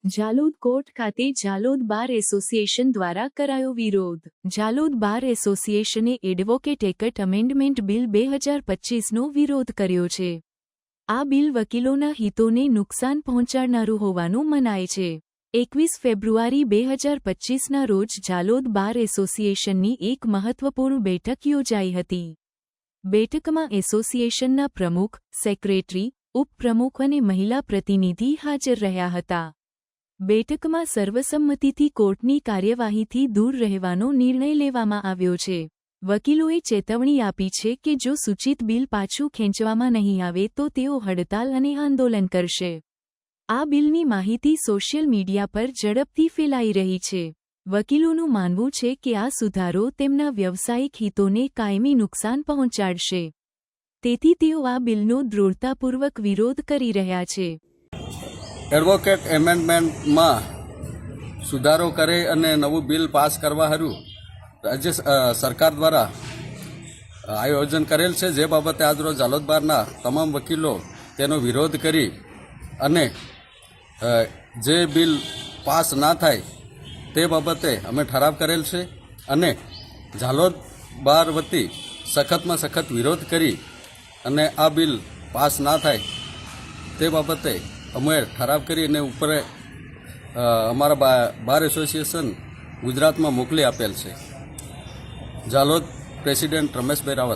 Jhalod court ખાતે Jhalod bar association દ્વારા કરાયો વિરોધ। ઝાલોદ બાર એસોસિએશને એડવોકેટ એક્ટ અમેન્ડમેન્ટ બિલ 2025નો વિરોધ કર્યો છે। આ બિલ વકીલોના હિતોને નુકસાન પહોંચાડનારું હોવાનું મનાય છે। 21 ફેબ્રુઆરી 2025ના રોજ ઝાલોદ બાર એસોસિએશનની એક મહત્વપૂર્ણ બેઠક યોજાઈ હતી। બેઠકમાં એસોસિએશનના પ્રમુખ, સેક્રેટરી, ઉપપ્રમુખ અને મહિલા પ્રતિનિધિ હાજર રહ્યા હતા। બેઠકમાં સર્વસંમતિથી કોર્ટની કાર્યવાહીથી દૂર રહેવાનો નિર્ણય લેવામાં આવ્યો છે। વકીલોએ ચેતવણી આપી છે કે જો સૂચિત બિલ પાછું ખેંચવામાં નહીં આવે તો તેઓ હડતાલ અને આંદોલન કરશે। આ બિલની માહિતી સોશિયલ મીડિયા પર ઝડપથી ફેલાઈ રહી છે। વકીલોનું માનવું છે કે આ સુધારો તેમના વ્યવસાયિક હિતોને કાયમી નુકસાન પહોંચાડશે, તેથી તેઓ આ બિલનો દૃઢતાપૂર્વક વિરોધ કરી રહ્યા છે। એડવોકેટ એમેન્ડમેન્ટમાં સુધારો કરે અને નવું બિલ પાસ કરવા હારું રાજ્ય સરકાર દ્વારા આયોજન કરેલ છે, જે બાબતે આજરોજ ઝાલોદ બારના તમામ વકીલો તેનો વિરોધ કરી અને જે બિલ પાસ ના થાય તે બાબતે અમે ઠરાવ કરેલ છે અને ઝાલોદ બાર વતી સખતમાં સખત વિરોધ કરી અને આ બિલ પાસ ના થાય તે બાબતે અમે ઠરાવ કરી અને ઉપર અમારા બાર એસોસિએશન ગુજરાતમાં મોકલી આપેલ છે। ઝાલોદ પ્રેસિડેન્ટ રમેશભાઈ રાવત।